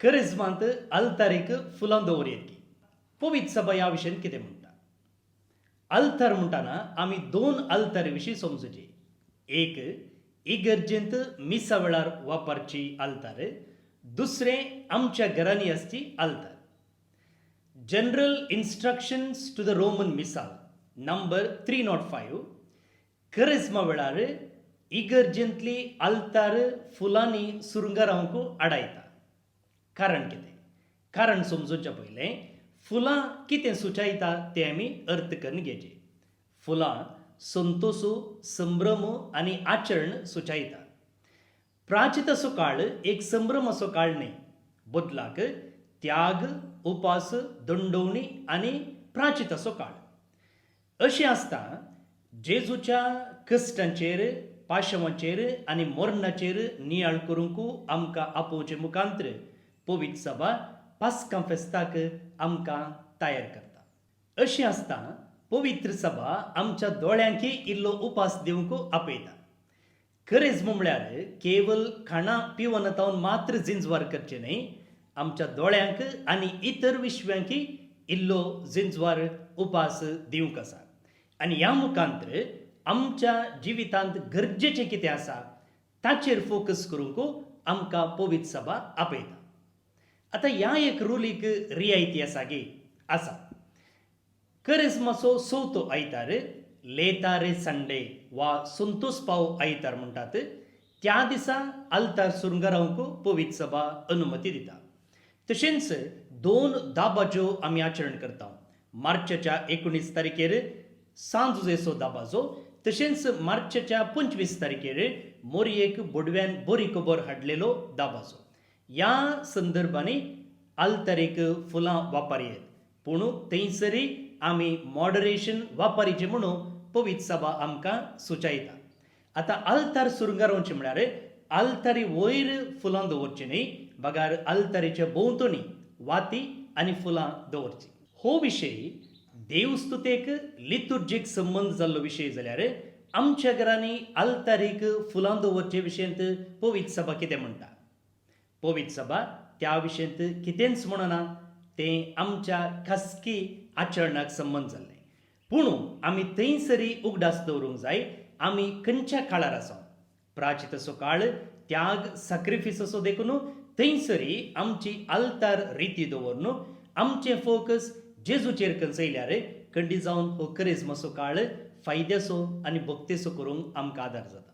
करिज्मांत अल्तारेक फुलां दवरयेत पवित्र सभा ह्या विशयान कितें म्हणटा. अल्तर म्हणटाना आमी दोन अल्तारे विशीं समजुचे. एक इगर्जेंत मिसा वेळार वापरची अल्तार, दुसरें आमच्या घरांनी आसची अल्तार. General instructions to the Roman missal number 305 करिज्मा वेळार इगर्जेंतली अल्तार फुलांनी सुरुंगा रावंक आडायता. कारण कितें? कारण समजूच्या पयलें फुलां कितें सुचयता तें आमी अर्थ करून घेवचे. फुलां संतोशू, संभ्रम आनी आचरण सुचयता. प्राचीन असो काळ एक संभ्रम असो काळ न्ही, बदलाक त्याग, उपास, दंडोवणी आनी प्राचीन असो काळ. अशें आसता जेजूच्या कश्टांचेर, पाशवांचेर आनी मरणाचेर नियाळ करूंक आमकां आपोवचे मुखांतर पवित्र सभा पास्का फेस्ताक आमकां तयार करता. अशें आसता पवित्र सभा आमच्या दोळ्यांक इल्लो उपास दिवंक आपयता. करिज्मा म्हळ्यार केवल खाणा पिवनातावन मात्र जिंजवार करचे न्ही, आमच्या दोळ्यांक आनी इतर विश्व्यांक इल्लो जिंजवार उपास दिवंक आसा. आनी ह्या मुखांतर आमच्या जिवितांत गरजेचें कितें आसा ताचेर फोकस करूंक आमकां पवित्र सभा आपयता. आतां ह्या एक रुलीक रियायती आसा गे आसा. करिज्माचो चवथो आयतार लेतारे संडे वा संतोष पाव आयतार म्हणटात, त्या दिसा आल्तार सुरुंगा रावंक पवित्र सभा अनुमती दिता. तशेंच 2 दाबाज्यो आमी आचरण करता. मार्चाच्या 19 तारखेर सांजेचो दाबाजो, तशेंच मार्चाच्या 25 तारखेर मोरयेक बोडव्यान बरी खबर हाडलेलो दाबाजो. ह्या संदर्भांनी आल्तारेक फुलां वापरयेत, पूण थंयसरी आमी मॉडरेशन वापरचें म्हणून पवित्र सभा आमकां सुचयता. आतां आल्तार सुरुंगा रावचें म्हळ्यार आल्तारी वयर फुलां दवरचीं न्ही, बगार आल्तारेच्या भोंवतणी वाती आनी फुलां दवरचीं. हो विशय देवस्तुतेक लितुर्जीक संबंद जाल्लो विशय जाल्यार आमच्या घरांनी आल्तारीक फुलां दवरचे विशयांत पवित्र सभा कितें म्हणटा. पवित्र सभा त्या विशयांत कितेंच म्हणना, तें आमच्या खासगी आचरणाक संबंद जाल्लें. पूण आमी थंयसरी उगडास दवरूंक जाय. आमी खंयच्या काळार आसा, प्राचीन असो काळ, त्याग, सॅक्रिफीस असो देखून थंयसरी आमची आल्तार रिती दवरून आमचें फोकस जेजूचेर कंचयल्यार खंडी जावन हो करिज्माचो काळ फायद्याचो आनी भक्तेचो करूंक आमकां आदार जाता.